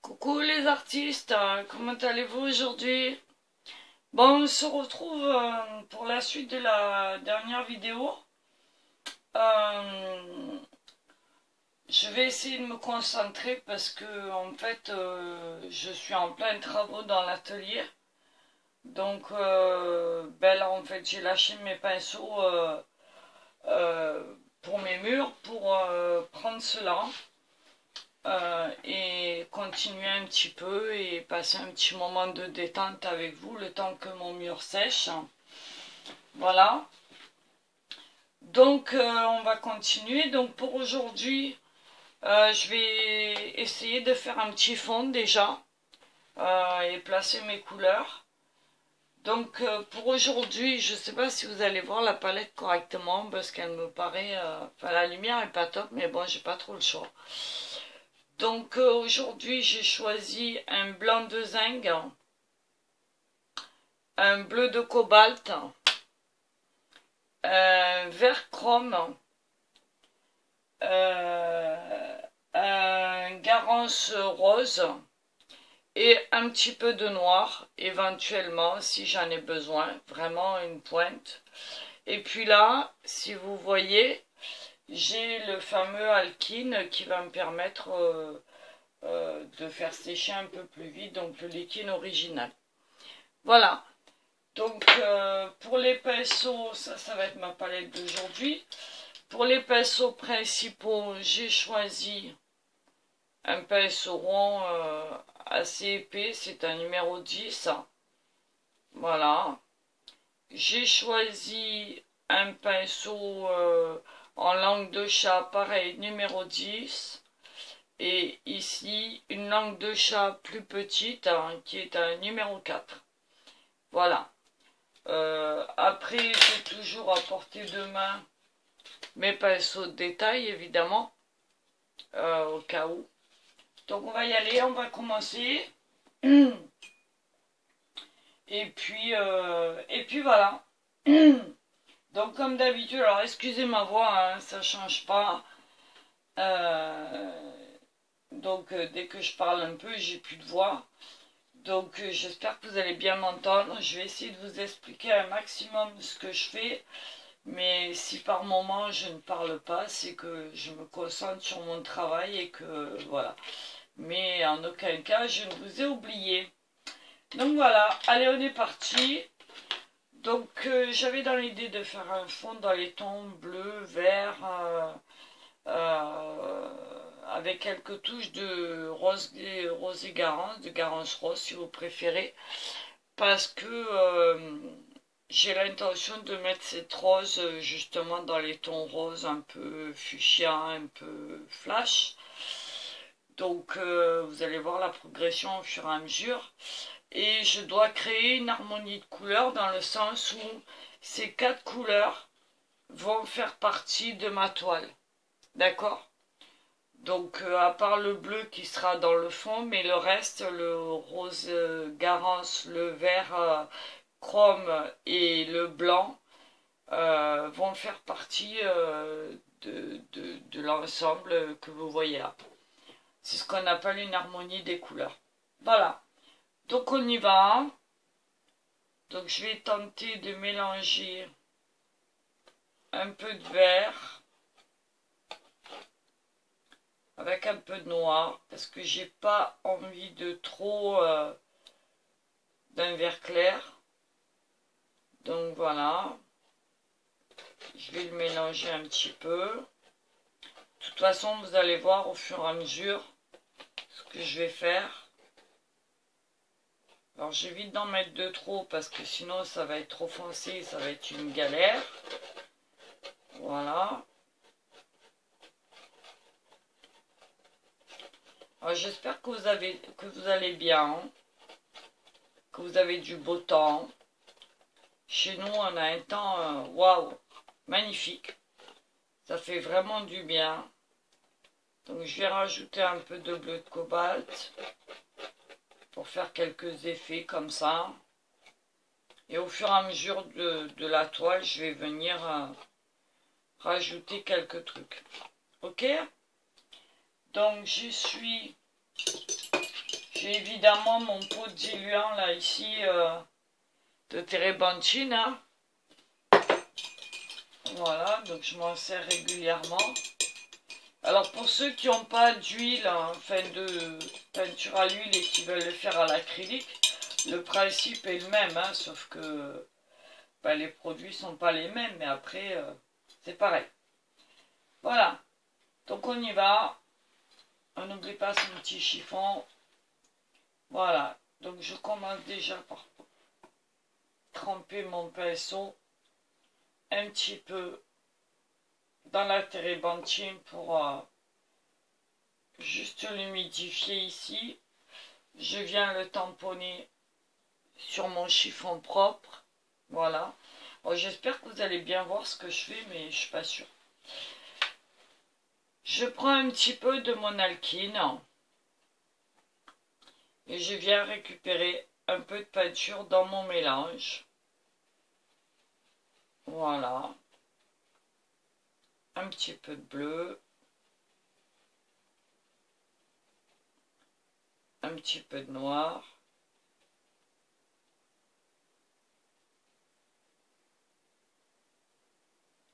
Coucou les artistes, comment allez-vous aujourd'hui? Bon, on se retrouve pour la suite de la dernière vidéo. Euh, je vais essayer de me concentrer parce que en fait, je suis en plein travaux dans l'atelier. Donc, ben là, en fait, j'ai lâché mes pinceaux euh, pour mes murs pour prendre cela. Et continuer un petit peu et passer un petit moment de détente avec vous le temps que mon mur sèche. Voilà. Donc on va continuer. Donc pour aujourd'hui, je vais essayer de faire un petit fond déjà et placer mes couleurs. Donc pour aujourd'hui, je ne sais pas si vous allez voir la palette correctement parce qu'elle me paraît... Enfin la lumière est pas top, mais bon, j'ai pas trop le choix. Donc aujourd'hui j'ai choisi un blanc de zinc, un bleu de cobalt, un vert chrome, un garance rose et un petit peu de noir éventuellement si j'en ai besoin, vraiment une pointe. Et puis là, si vous voyez, j'ai le fameux alkine qui va me permettre de faire sécher un peu plus vite, donc le liquide original. Voilà, donc pour les pinceaux, ça va être ma palette d'aujourd'hui. Pour les pinceaux principaux, j'ai choisi un pinceau rond assez épais, c'est un numéro 10. Voilà. J'ai choisi un pinceau en langue de chat, pareil, numéro 10. Et ici, une langue de chat plus petite, hein, qui est un numéro 4. Voilà. Après, j'ai toujours à portée de main mes pinceaux de détail, évidemment, au cas où. Donc, on va y aller, on va commencer. Et puis voilà. Donc, comme d'habitude, alors excusez ma voix, hein, ça change pas. Donc dès que je parle un peu, j'ai plus de voix. Donc j'espère que vous allez bien m'entendre. Je vais essayer de vous expliquer un maximum ce que je fais. Mais si par moment je ne parle pas, c'est que je me concentre sur mon travail et que voilà. Mais en aucun cas, je ne vous ai oublié. Donc voilà, allez, on est parti. Donc j'avais dans l'idée de faire un fond dans les tons bleu, vert, avec quelques touches de rose et garance, de garance rose si vous préférez, parce que j'ai l'intention de mettre cette rose justement dans les tons roses un peu fuchsia, un peu flash. Donc vous allez voir la progression au fur et à mesure. Et je dois créer une harmonie de couleurs dans le sens où ces 4 couleurs vont faire partie de ma toile. D'accord? Donc à part le bleu qui sera dans le fond, mais le reste, le rose garance, le vert chrome et le blanc vont faire partie de l'ensemble que vous voyez là. C'est ce qu'on appelle une harmonie des couleurs. Voilà. Donc on y va. Donc je vais tenter de mélanger un peu de vert avec un peu de noir parce que j'ai pas envie de trop d'un vert clair. Donc voilà, je vais le mélanger un petit peu. De toute façon, vous allez voir au fur et à mesure ce que je vais faire. Alors j'évite d'en mettre de trop parce que sinon ça va être trop foncé, ça va être une galère. Voilà. Alors j'espère que vous allez bien, que vous avez du beau temps. Chez nous, on a un temps, waouh, magnifique. Ça fait vraiment du bien. Donc je vais rajouter un peu de bleu de cobalt pour faire quelques effets comme ça. Et au fur et à mesure de la toile, je vais venir rajouter quelques trucs. Ok? Donc j'y suis J'ai évidemment mon pot de diluant là ici de térébenthine. Hein. Voilà, donc je m'en sers régulièrement. Alors pour ceux qui n'ont pas d'huile, enfin de peinture à l'huile et qui veulent le faire à l'acrylique, le principe est le même, hein, sauf que ben, les produits sont pas les mêmes, mais après c'est pareil. Voilà, donc on y va. On n'oublie pas son petit chiffon. Voilà, donc je commence déjà par tremper mon pinceau un petit peu dans la térébenthine pour juste l'humidifier ici. Je viens le tamponner sur mon chiffon propre. Voilà. Bon, j'espère que vous allez bien voir ce que je fais, mais je suis pas sûre. Je prends un petit peu de mon alkine et je viens récupérer un peu de peinture dans mon mélange. Voilà. Un petit peu de bleu. Un petit peu de noir.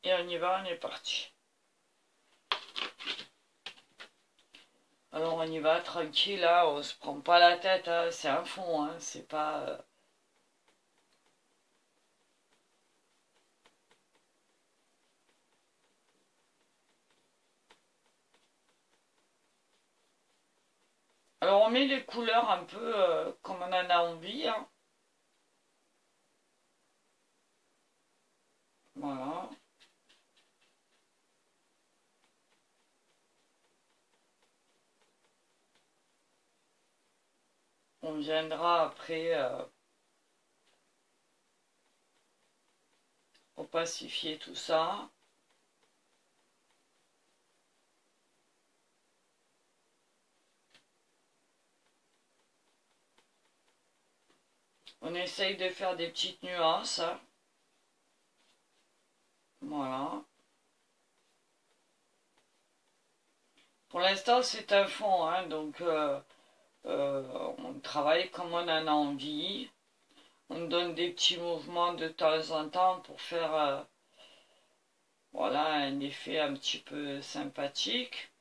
Et on y va, on est parti. Alors on y va tranquille, là, on se prend pas la tête, hein, c'est un fond, hein, c'est pas... Alors on met les couleurs un peu comme on en a envie, hein. Voilà. On viendra après opacifier tout ça. On essaye de faire des petites nuances. Hein. Voilà. Pour l'instant, c'est un fond, hein, donc on travaille comme on en a envie. On donne des petits mouvements de temps en temps pour faire voilà, un effet un petit peu sympathique.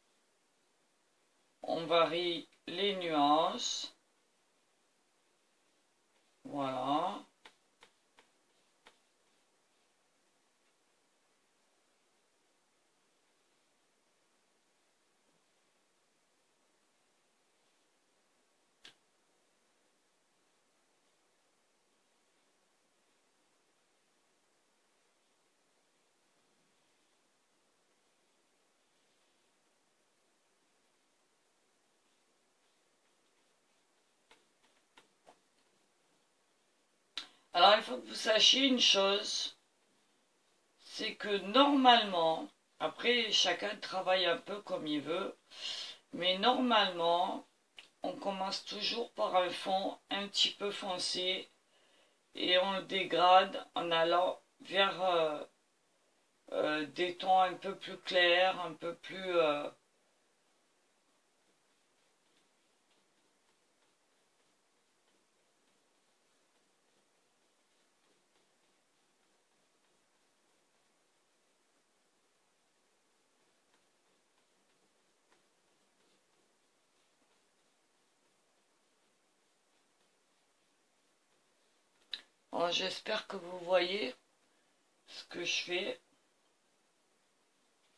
On varie les nuances. Voilà. Alors, il faut que vous sachiez une chose, c'est que normalement, après chacun travaille un peu comme il veut, mais normalement, on commence toujours par un fond un petit peu foncé et on le dégrade en allant vers des tons un peu plus clairs, un peu plus... Bon, j'espère que vous voyez ce que je fais.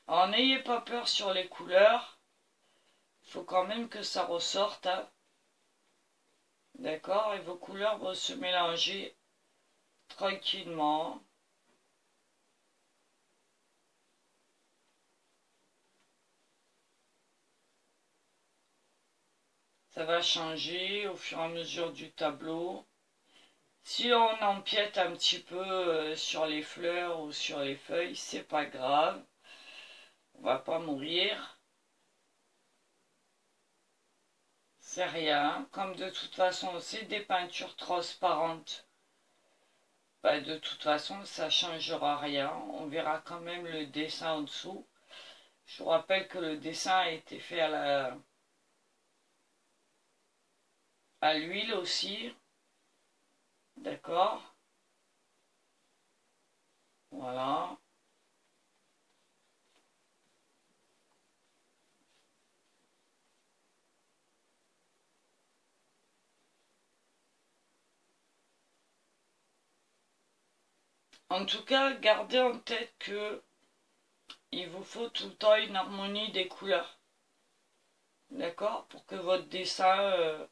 Alors, n'ayez pas peur sur les couleurs. Il faut quand même que ça ressorte. Hein. D'accord? Et vos couleurs vont se mélanger tranquillement. Ça va changer au fur et à mesure du tableau. Si on empiète un petit peu sur les fleurs ou sur les feuilles, c'est pas grave. On va pas mourir. C'est rien. Comme de toute façon, c'est des peintures transparentes. Bah, de toute façon, ça changera rien. On verra quand même le dessin en dessous. Je vous rappelle que le dessin a été fait à à l'huile aussi. D'accord? Voilà. En tout cas, gardez en tête que il vous faut tout le temps une harmonie des couleurs. D'accord? Pour que votre dessin,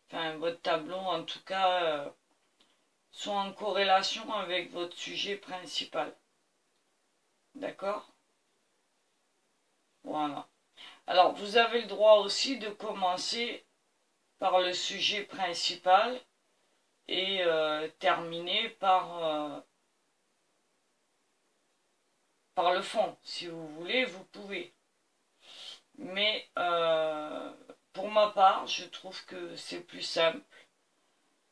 enfin votre tableau en tout cas, soit en corrélation avec votre sujet principal. D'accord? Voilà. Alors, vous avez le droit aussi de commencer par le sujet principal et terminer par le fond. Si vous voulez, vous pouvez. Mais pour ma part, je trouve que c'est plus simple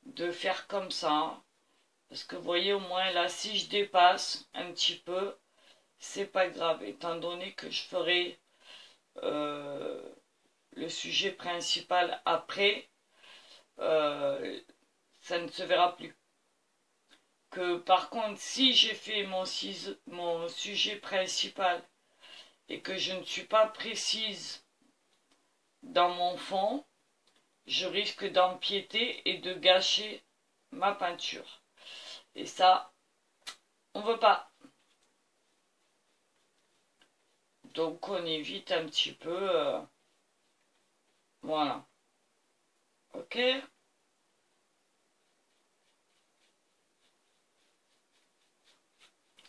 de faire comme ça. Parce que vous voyez, au moins là, si je dépasse un petit peu, c'est pas grave, étant donné que je ferai euh, le sujet principal après, ça ne se verra plus. Que par contre, si j'ai fait mon sujet principal et que je ne suis pas précise dans mon fond, je risque d'empiéter et de gâcher ma peinture. Et ça, on veut pas. Donc on évite un petit peu. Voilà. Ok?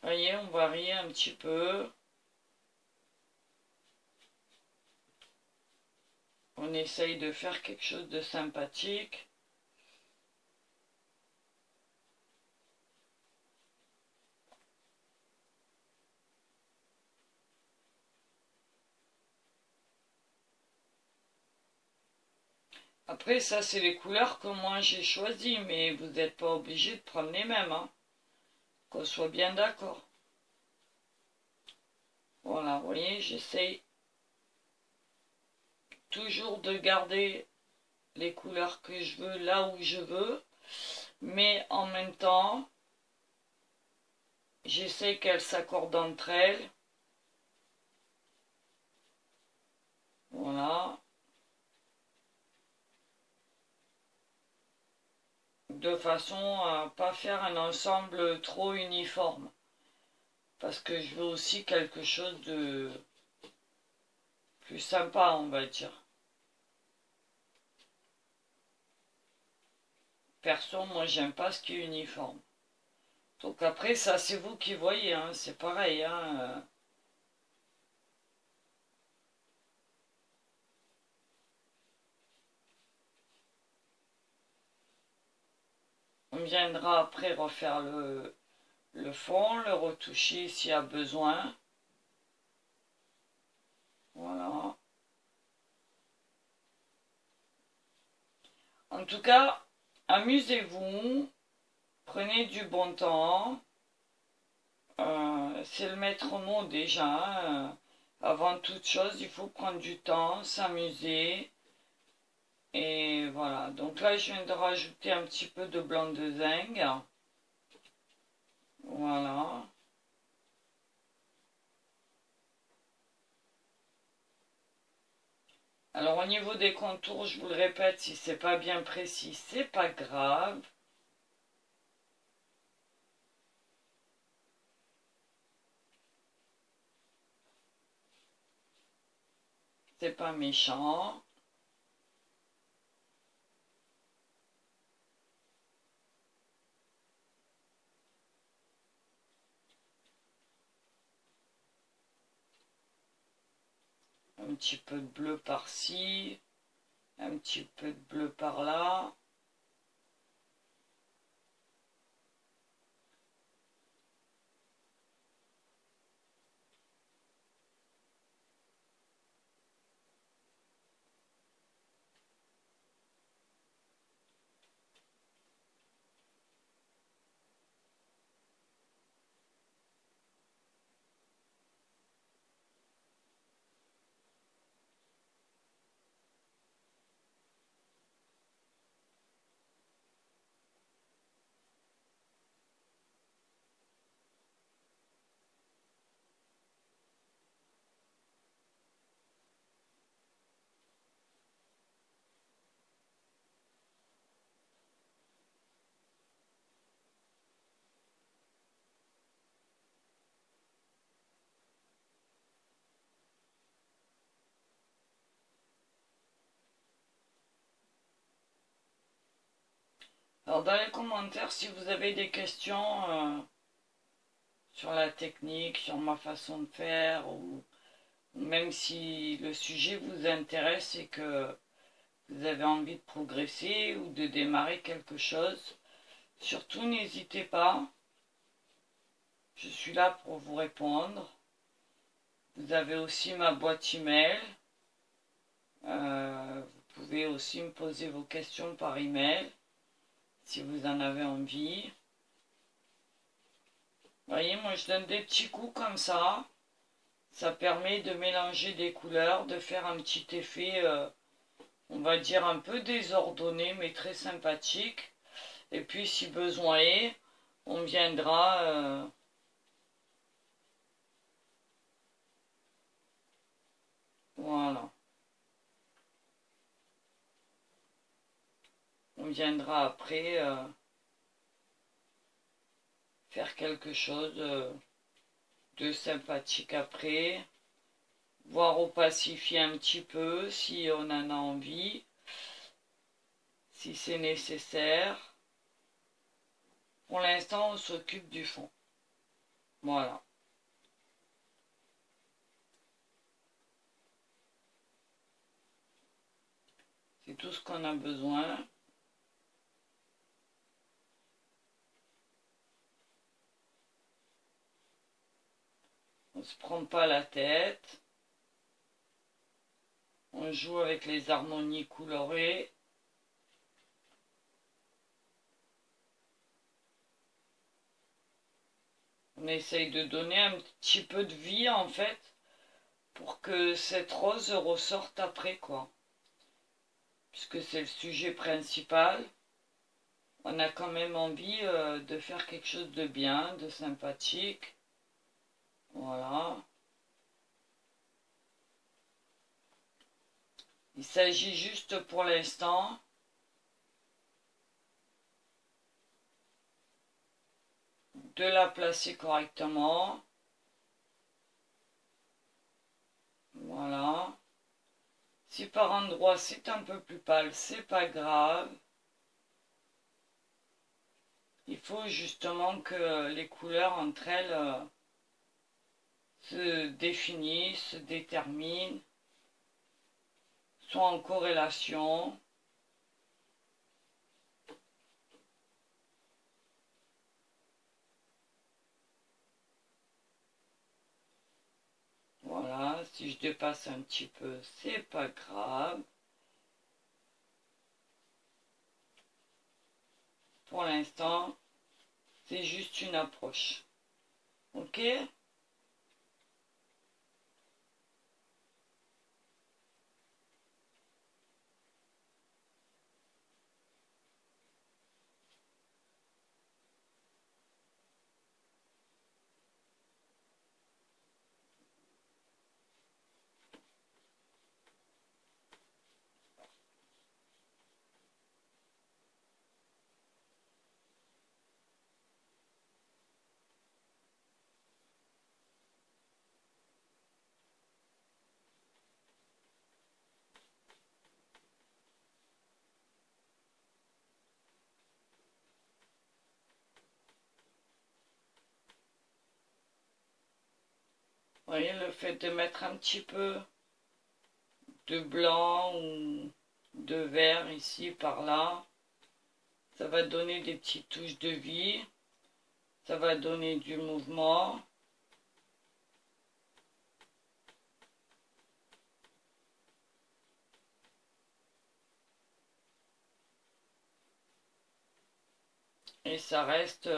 Voyez, on varie un petit peu. On essaye de faire quelque chose de sympathique. Après, ça, c'est les couleurs que moi j'ai choisies, mais vous n'êtes pas obligé de prendre les mêmes, hein. Qu'on soit bien d'accord. Voilà, vous voyez, j'essaye toujours de garder les couleurs que je veux là où je veux, mais en même temps, j'essaie qu'elles s'accordent entre elles. Voilà. De façon à pas faire un ensemble trop uniforme. Parce que je veux aussi quelque chose de plus sympa, on va dire. Perso, moi j'aime pas ce qui est uniforme. Donc après, ça c'est vous qui voyez, hein, c'est pareil. Hein. On viendra après refaire le fond, le retoucher s'il y a besoin. Voilà. En tout cas, amusez-vous, prenez du bon temps. C'est le maître mot déjà. Hein. Avant toute chose, il faut prendre du temps, s'amuser. Et voilà. Donc là, je viens de rajouter un petit peu de blanc de zinc. Voilà. Alors au niveau des contours, je vous le répète, si c'est pas bien précis, c'est pas grave. C'est pas méchant. Un petit peu de bleu par-ci, un petit peu de bleu par-là. Alors dans les commentaires, si vous avez des questions sur la technique, sur ma façon de faire, ou même si le sujet vous intéresse et que vous avez envie de progresser ou de démarrer quelque chose, surtout n'hésitez pas. Je suis là pour vous répondre. Vous avez aussi ma boîte email. Vous pouvez aussi me poser vos questions par email si vous en avez envie. Vous voyez, moi je donne des petits coups comme ça. Ça permet de mélanger des couleurs, de faire un petit effet, on va dire un peu désordonné, mais très sympathique. Et puis si besoin est, on viendra... voilà. On viendra après faire quelque chose de sympathique après. Voire opacifier un petit peu si on en a envie. Si c'est nécessaire. Pour l'instant, on s'occupe du fond. Voilà. C'est tout ce qu'on a besoin. On ne se prend pas la tête. On joue avec les harmonies colorées. On essaye de donner un petit peu de vie en fait pour que cette rose ressorte après quoi. Puisque c'est le sujet principal. On a quand même envie de faire quelque chose de bien, de sympathique. Voilà. Il s'agit juste pour l'instant de la placer correctement. Voilà. Si par endroit c'est un peu plus pâle, c'est pas grave. Il faut justement que les couleurs entre elles se définissent, se déterminent, soient en corrélation. Voilà, si je dépasse un petit peu, c'est pas grave. Pour l'instant, c'est juste une approche. Ok? Vous voyez, le fait de mettre un petit peu de blanc ou de vert ici, par là, ça va donner des petites touches de vie, ça va donner du mouvement. Et ça reste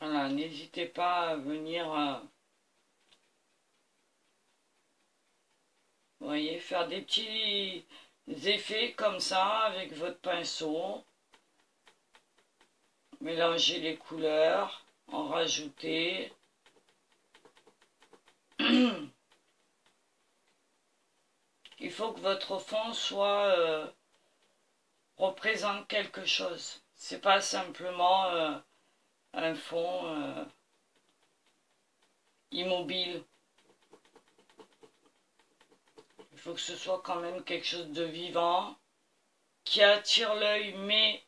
voilà, n'hésitez pas à venir, vous voyez, faire des petits effets comme ça avec votre pinceau. Mélanger les couleurs, en rajouter. faut que votre fond soit représente quelque chose. C'est pas simplement un fond immobile. Il faut que ce soit quand même quelque chose de vivant, qui attire l'œil, mais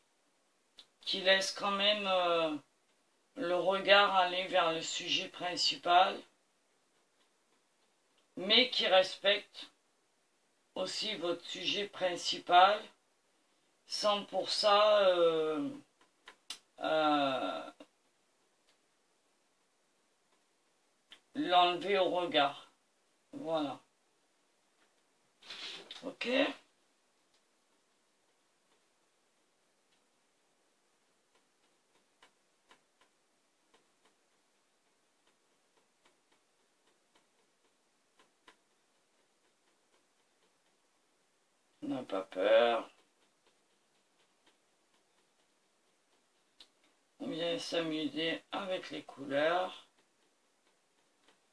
qui laisse quand même le regard aller vers le sujet principal, mais qui respecte aussi votre sujet principal, sans pour ça l'enlever au regard. Voilà. Ok? N'a pas peur. On vient s'amuser avec les couleurs.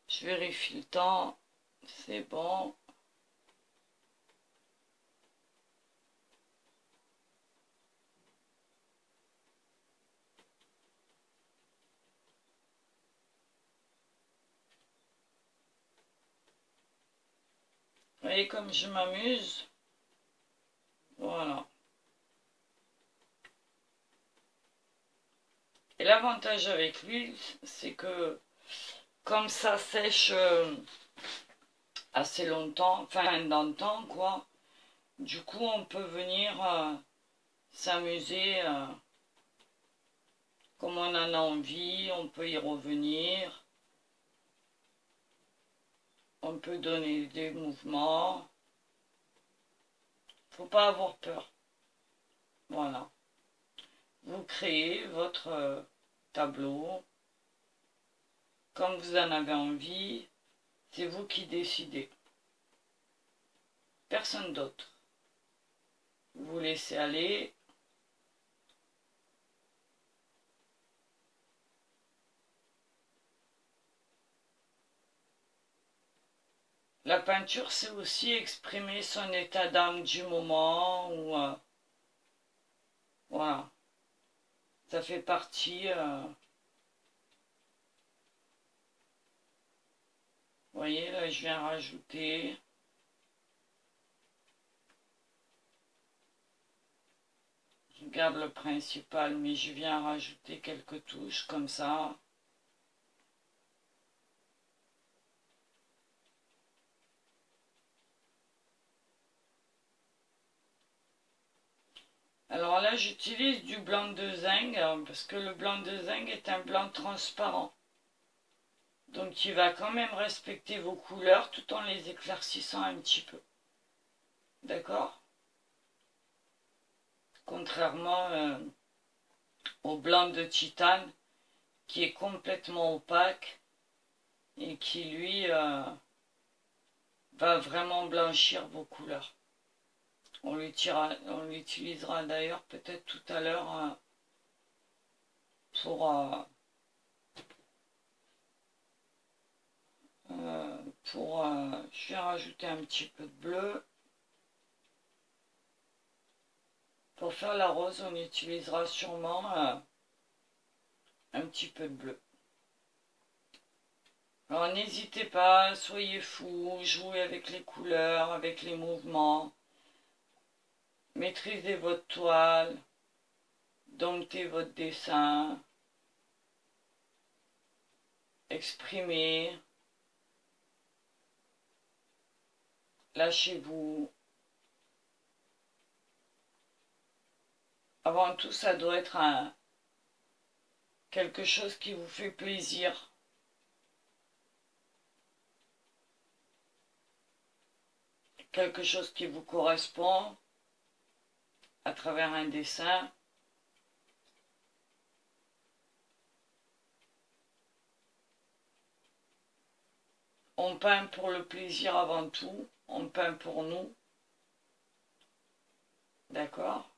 Je vérifie le temps. C'est bon. Vous voyez comme je m'amuse? Voilà. Et l'avantage avec l'huile, c'est que comme ça sèche assez longtemps, enfin dans le temps quoi, du coup on peut venir s'amuser comme on en a envie, on peut y revenir, on peut donner des mouvements, faut pas avoir peur. Voilà. Vous créez votre tableau comme vous en avez envie, c'est vous qui décidez. Personne d'autre. Vous vous laissez aller. La peinture, c'est aussi exprimer son état d'âme du moment. Ou, voilà. Ça fait partie... vous voyez, là, je viens rajouter... Je garde le principal, mais je viens rajouter quelques touches comme ça. Alors là, j'utilise du blanc de zinc, parce que le blanc de zinc est un blanc transparent. Donc il va quand même respecter vos couleurs tout en les éclaircissant un petit peu. D'accord? Contrairement au blanc de titane qui est complètement opaque et qui lui va vraiment blanchir vos couleurs. On l'utilisera d'ailleurs peut-être tout à l'heure pour je vais rajouter un petit peu de bleu. Pour faire la rose, on utilisera sûrement un petit peu de bleu. Alors n'hésitez pas, soyez fous, jouez avec les couleurs, avec les mouvements. Maîtrisez votre toile, domptez votre dessin, exprimez, lâchez-vous. Avant tout, ça doit être quelque chose qui vous fait plaisir. Quelque chose qui vous correspond à travers un dessin. On peint pour le plaisir avant tout, on peint pour nous. D'accord?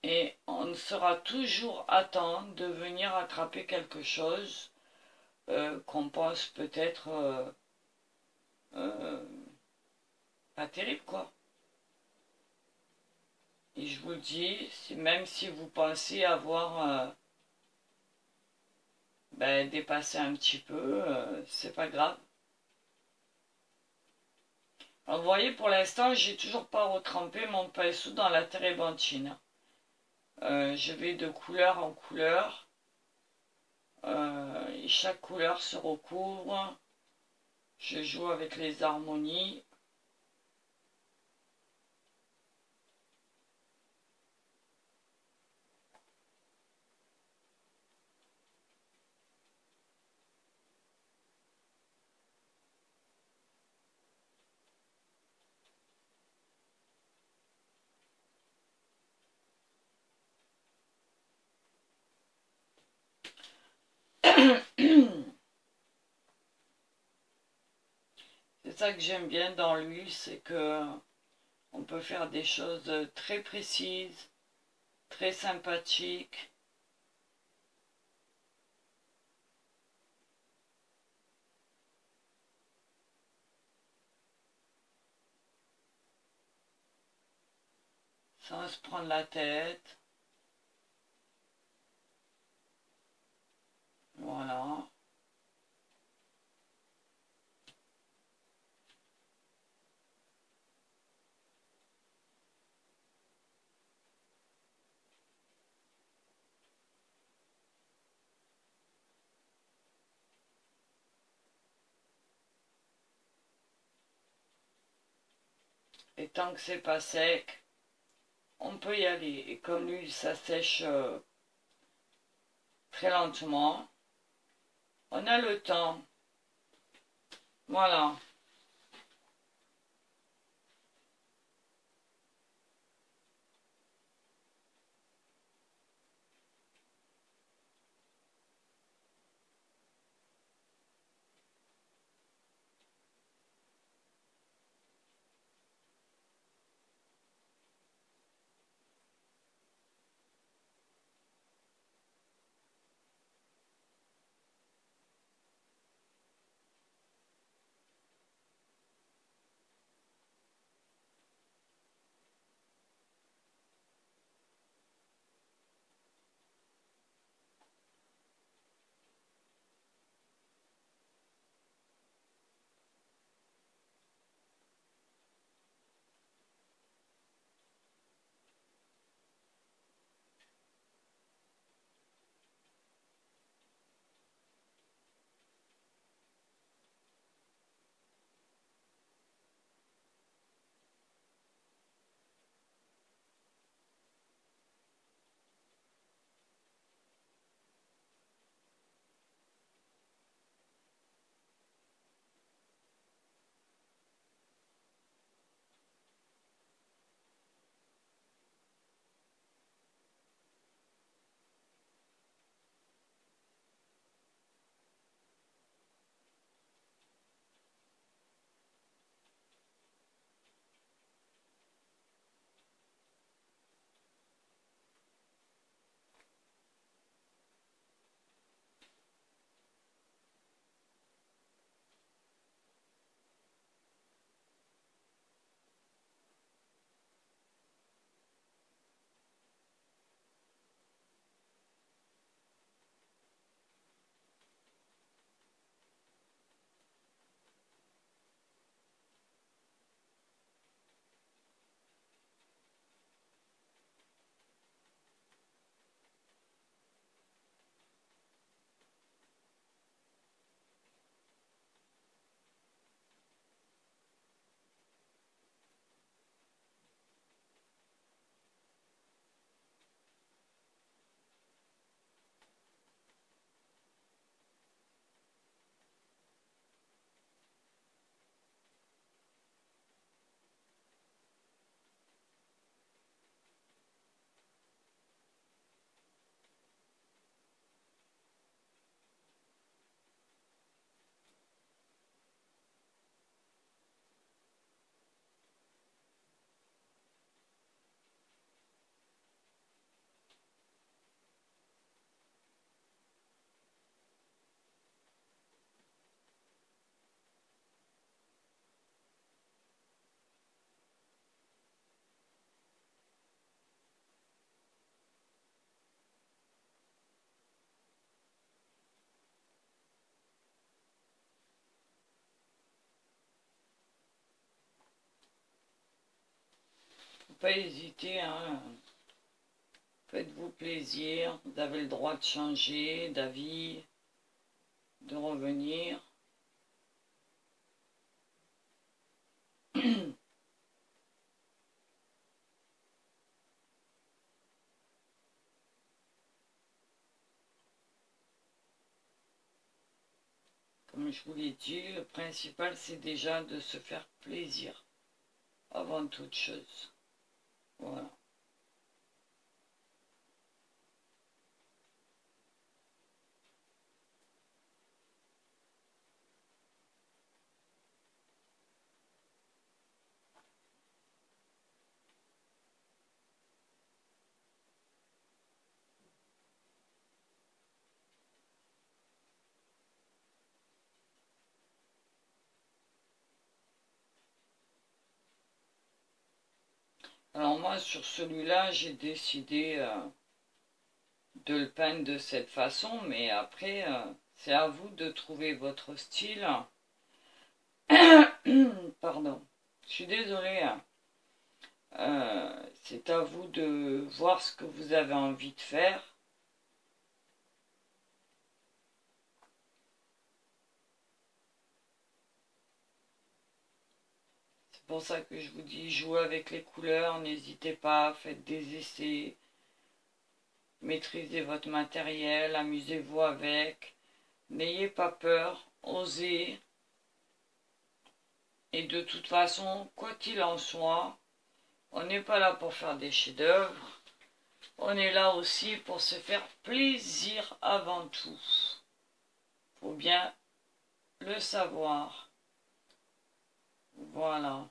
Et on sera toujours à temps de venir attraper quelque chose qu'on pense peut-être pas terrible quoi. Et je vous le dis, même si vous pensez avoir dépassé un petit peu, c'est pas grave. Alors, vous voyez, pour l'instant, j'ai toujours pas retrempé mon pinceau dans la térébenthine. Je vais de couleur en couleur. Et chaque couleur se recouvre. Je joue avec les harmonies. C'est ça que j'aime bien dans l'huile, c'est que on peut faire des choses très précises, très sympathiques. Sans se prendre la tête. Voilà. Et tant que c'est pas sec, on peut y aller. Et comme l'huile, ça sèche très lentement, on a le temps. Voilà. pas hésiter, hein. Faites-vous plaisir, vous avez le droit de changer d'avis, de revenir. Comme je vous l'ai dit, le principal c'est déjà de se faire plaisir avant toute chose. Voilà. Alors moi sur celui-là j'ai décidé de le peindre de cette façon, mais après c'est à vous de trouver votre style. Pardon, je suis désolée, hein. C'est à vous de voir ce que vous avez envie de faire. C'est pour ça que je vous dis, jouez avec les couleurs, n'hésitez pas, faites des essais, maîtrisez votre matériel, amusez-vous avec, n'ayez pas peur, osez. Et de toute façon, quoi qu'il en soit, on n'est pas là pour faire des chefs-d'œuvre, on est là aussi pour se faire plaisir avant tout. Faut bien le savoir. Voilà.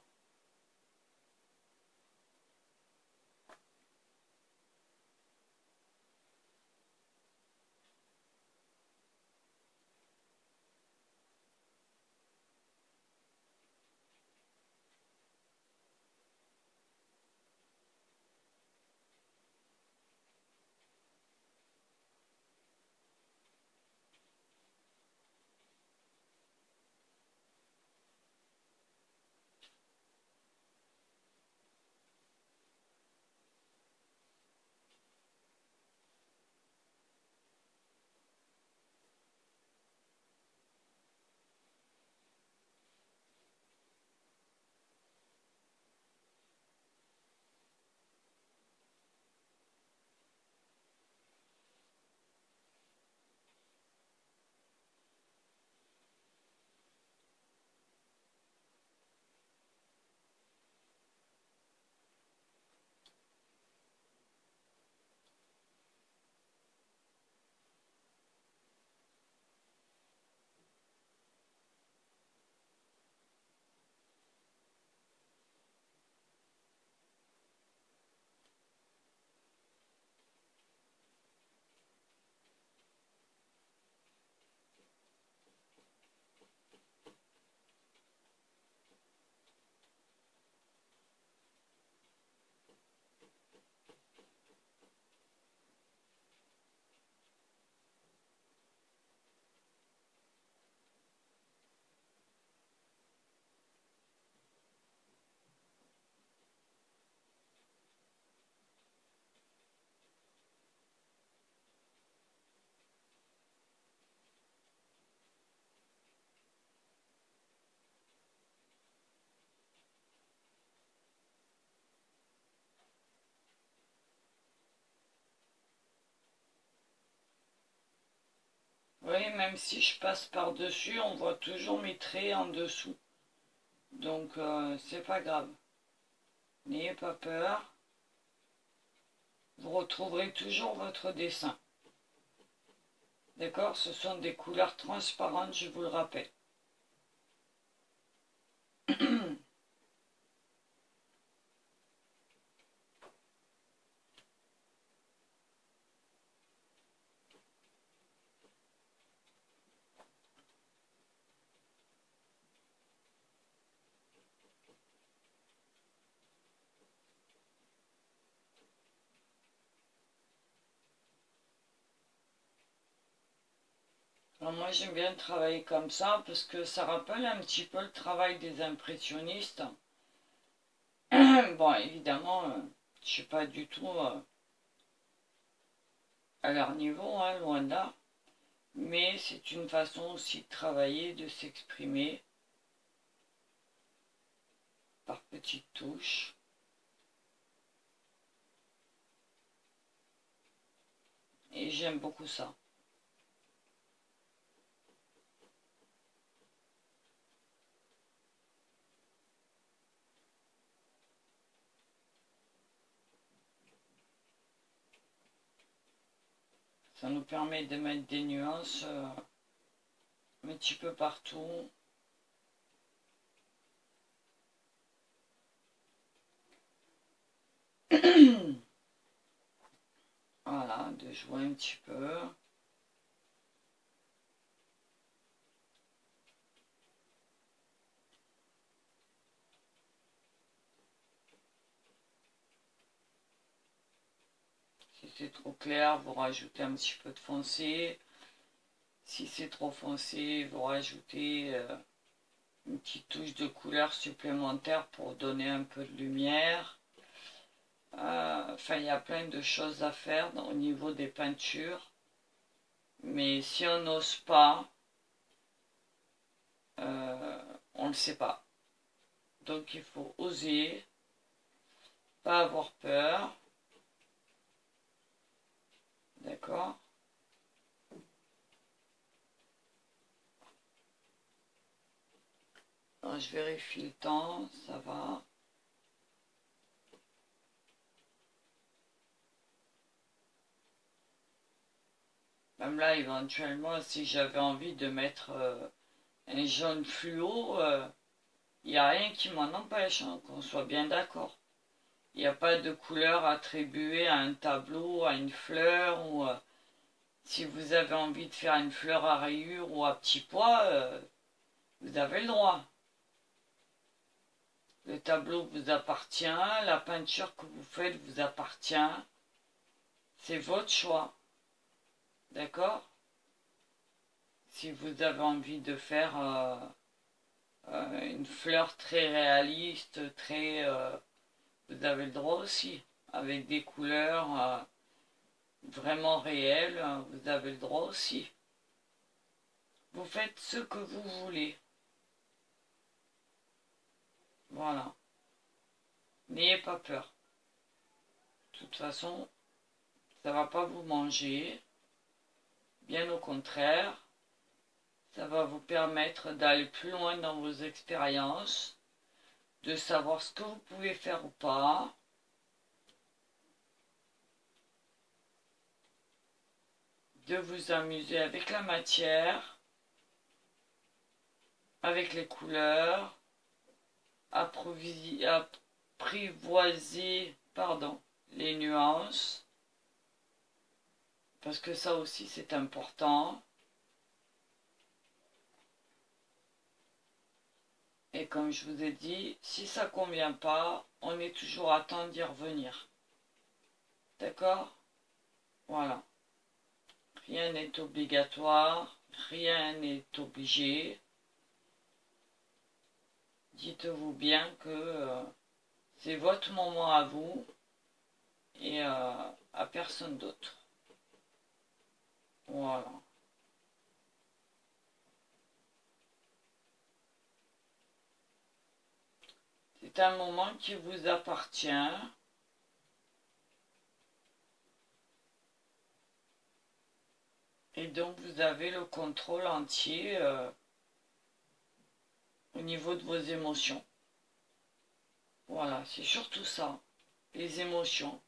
Oui, même si je passe par-dessus, on voit toujours mes traits en dessous. Donc, c'est pas grave. N'ayez pas peur. Vous retrouverez toujours votre dessin. D'accord? Ce sont des couleurs transparentes, je vous le rappelle. Alors moi j'aime bien travailler comme ça parce que ça rappelle un petit peu le travail des impressionnistes. Bon, évidemment, je suis pas du tout à leur niveau, hein, loin de là. Mais c'est une façon aussi de travailler, de s'exprimer par petites touches. Et j'aime beaucoup ça. Ça nous permet de mettre des nuances un petit peu partout. Voilà, de jouer un petit peu. Si c'est trop clair, vous rajoutez un petit peu de foncé. Si c'est trop foncé, vous rajoutez une petite touche de couleur supplémentaire pour donner un peu de lumière. Enfin, il y a plein de choses à faire au niveau des peintures. Mais si on n'ose pas, on ne le sait pas. Donc il faut oser, pas avoir peur. D'accord? Alors, je vérifie le temps, ça va. Même là, éventuellement, si j'avais envie de mettre un jaune fluo, il n'y a rien qui m'en empêche, hein, qu'on soit bien d'accord. Il n'y a pas de couleur attribuée à un tableau, à une fleur, ou si vous avez envie de faire une fleur à rayures ou à petits pois, vous avez le droit. Le tableau vous appartient, la peinture que vous faites vous appartient. C'est votre choix. D'accord? Si vous avez envie de faire une fleur très réaliste, très... vous avez le droit aussi. Avec des couleurs vraiment réelles, vous avez le droit aussi. Vous faites ce que vous voulez. Voilà. N'ayez pas peur. De toute façon, ça ne va pas vous manger. Bien au contraire, ça va vous permettre d'aller plus loin dans vos expériences, de savoir ce que vous pouvez faire ou pas. De vous amuser avec la matière, avec les couleurs, apprivoiser, les nuances, parce que ça aussi c'est important. Et comme je vous ai dit, si ça ne convient pas, on est toujours à temps d'y revenir. D'accord? Voilà. Rien n'est obligatoire, rien n'est obligé. Dites-vous bien que c'est votre moment à vous et à personne d'autre. Voilà. C'est un moment qui vous appartient. Et donc vous avez le contrôle entier au niveau de vos émotions. Voilà, c'est surtout ça, les émotions.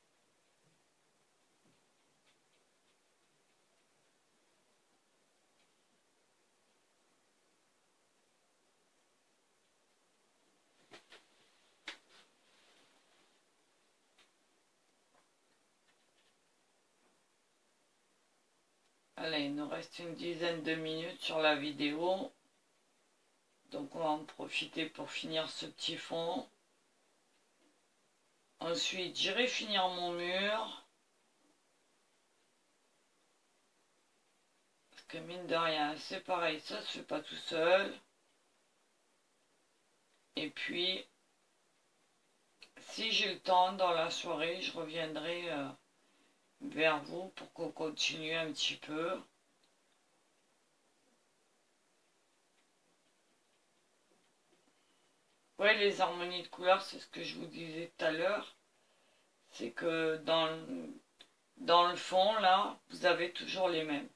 Allez, il nous reste une dizaine de minutes sur la vidéo. Donc on va en profiter pour finir ce petit fond. Ensuite, j'irai finir mon mur. Parce que mine de rien, c'est pareil, ça se fait pas tout seul. Et puis, si j'ai le temps dans la soirée, je reviendrai vers vous pour qu'on continue un petit peu. Ouais, les harmonies de couleurs, c'est ce que je vous disais tout à l'heure. C'est que dans le fond, là, vous avez toujours les mêmes.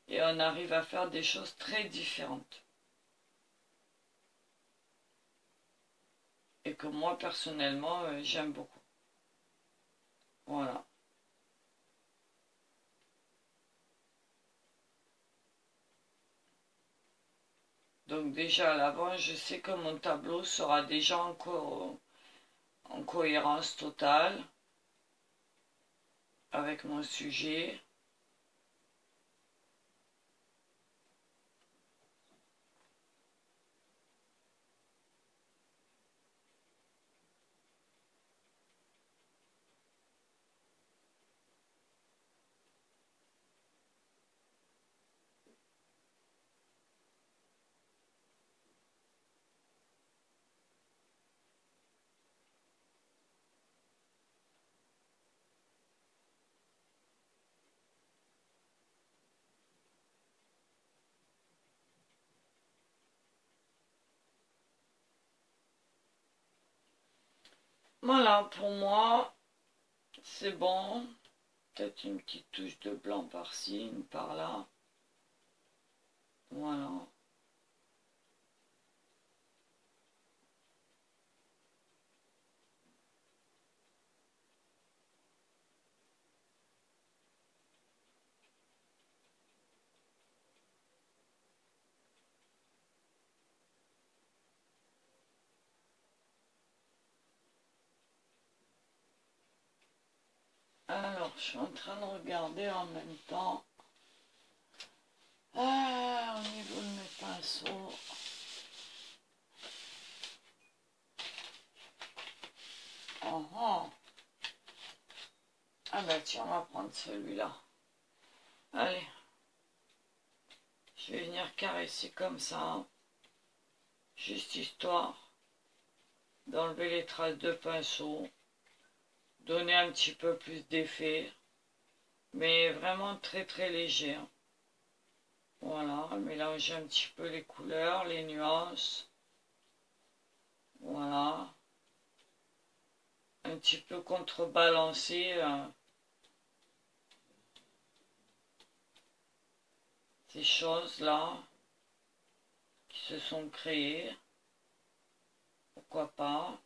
Et on arrive à faire des choses très différentes. Et que moi, personnellement, j'aime beaucoup. Voilà. Donc déjà à l'avant, je sais que mon tableau sera déjà en cohérence totale avec mon sujet. Voilà, pour moi, c'est bon. Peut-être une petite touche de blanc par-ci, une par-là. Voilà. Alors, je suis en train de regarder en même temps. Ah, au niveau de mes pinceaux. Oh, oh. Ah ben tiens, on va prendre celui-là. Allez. Je vais venir caresser comme ça. Juste histoire d'enlever les traces de pinceau. Donner un petit peu plus d'effet. Mais vraiment très très léger. Voilà, mélanger un petit peu les couleurs, les nuances. Voilà. Un petit peu contrebalancer ces choses-là qui se sont créées. Pourquoi pas.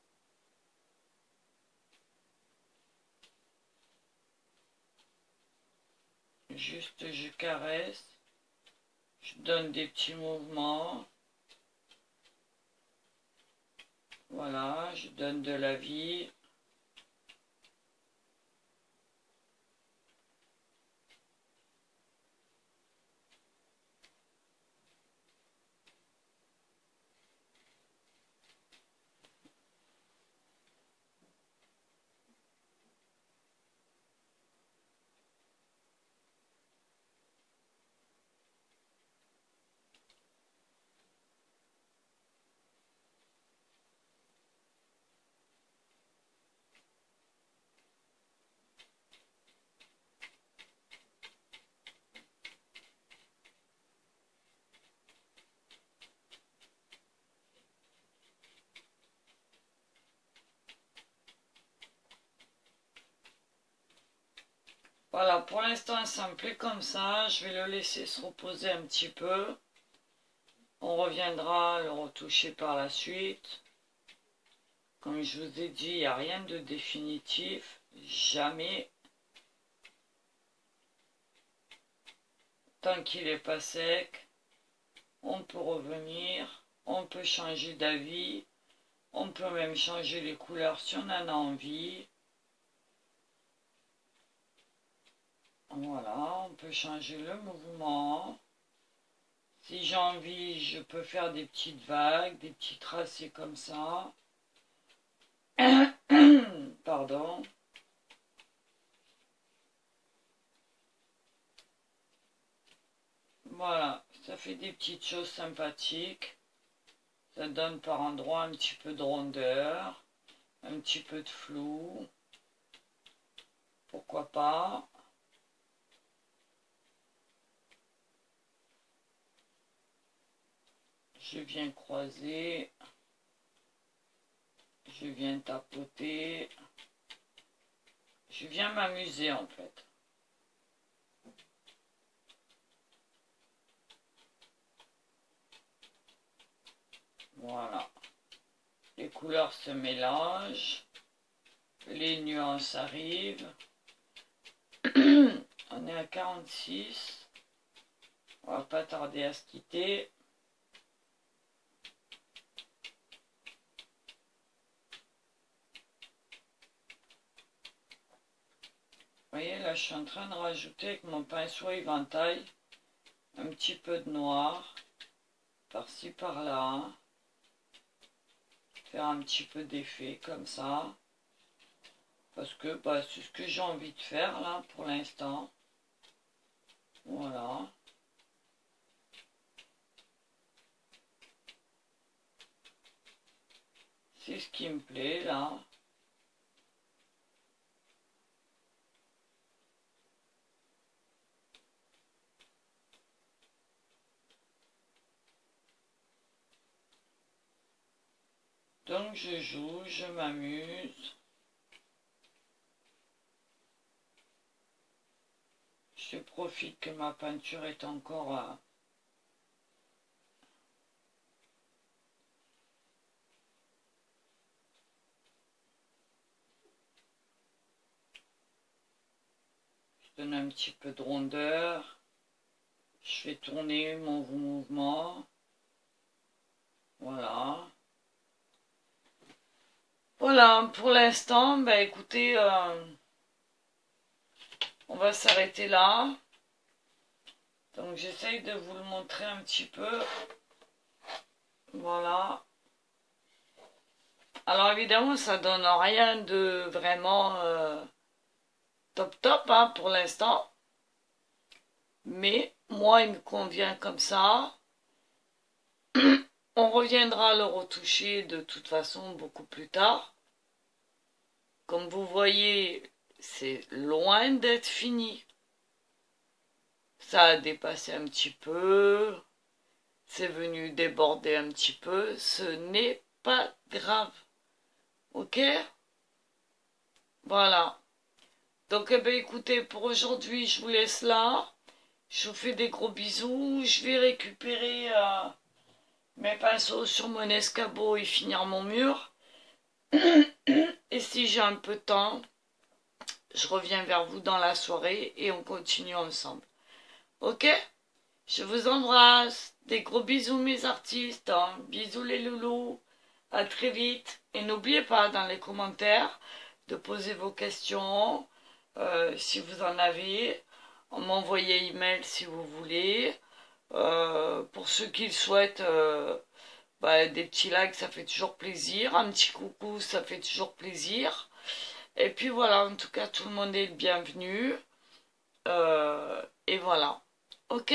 Juste je caresse. Je donne des petits mouvements. Voilà, je donne de la vie. Voilà, pour l'instant ça me plaît comme ça. Je vais le laisser se reposer un petit peu. On reviendra le retoucher par la suite. Comme je vous ai dit, il n'y a rien de définitif. Jamais. Tant qu'il n'est pas sec, on peut revenir. On peut changer d'avis. On peut même changer les couleurs si on en a envie. Voilà, on peut changer le mouvement. Si j'ai envie, je peux faire des petites vagues, des petits tracés comme ça. Pardon. Voilà, ça fait des petites choses sympathiques. Ça donne par endroits un petit peu de rondeur, un petit peu de flou. Pourquoi pas? Je viens croiser. Je viens tapoter. Je viens m'amuser en fait. Voilà. Les couleurs se mélangent. Les nuances arrivent. On est à 46. On va pas tarder à se quitter. Vous voyez, là, je suis en train de rajouter avec mon pinceau éventail un petit peu de noir, par-ci, par-là. Faire un petit peu d'effet comme ça. Parce que bah, c'est ce que j'ai envie de faire, là, pour l'instant. Voilà. C'est ce qui me plaît, là. Donc je joue, je m'amuse. Je profite que ma peinture est encore je donne un petit peu de rondeur. Je fais tourner mon mouvement. Voilà. Voilà, pour l'instant, bah écoutez, on va s'arrêter là. Donc j'essaye de vous le montrer un petit peu. Voilà. Alors évidemment, ça donne rien de vraiment top top hein, pour l'instant. Mais moi, il me convient comme ça. On reviendra le retoucher de toute façon beaucoup plus tard. Comme vous voyez, c'est loin d'être fini. Ça a dépassé un petit peu. C'est venu déborder un petit peu. Ce n'est pas grave. Ok? Voilà. Donc, eh bien, écoutez, pour aujourd'hui, je vous laisse là. Je vous fais des gros bisous. Je vais récupérer mes pinceaux sur mon escabeau et finir mon mur. Et si j'ai un peu de temps, je reviens vers vous dans la soirée et on continue ensemble. Ok? Je vous embrasse. Des gros bisous mes artistes. Hein. Bisous les loulous. À très vite. Et n'oubliez pas dans les commentaires de poser vos questions. Si vous en avez. M'envoyer email si vous voulez. Pour ceux qui le souhaitent, bah, des petits likes, ça fait toujours plaisir. Un petit coucou, ça fait toujours plaisir. Et puis voilà, en tout cas, tout le monde est le bienvenu. Et voilà. Ok?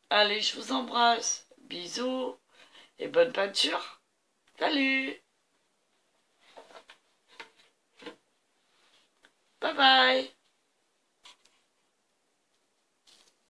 Allez, je vous embrasse. Bisous et bonne peinture. Salut! Bye bye!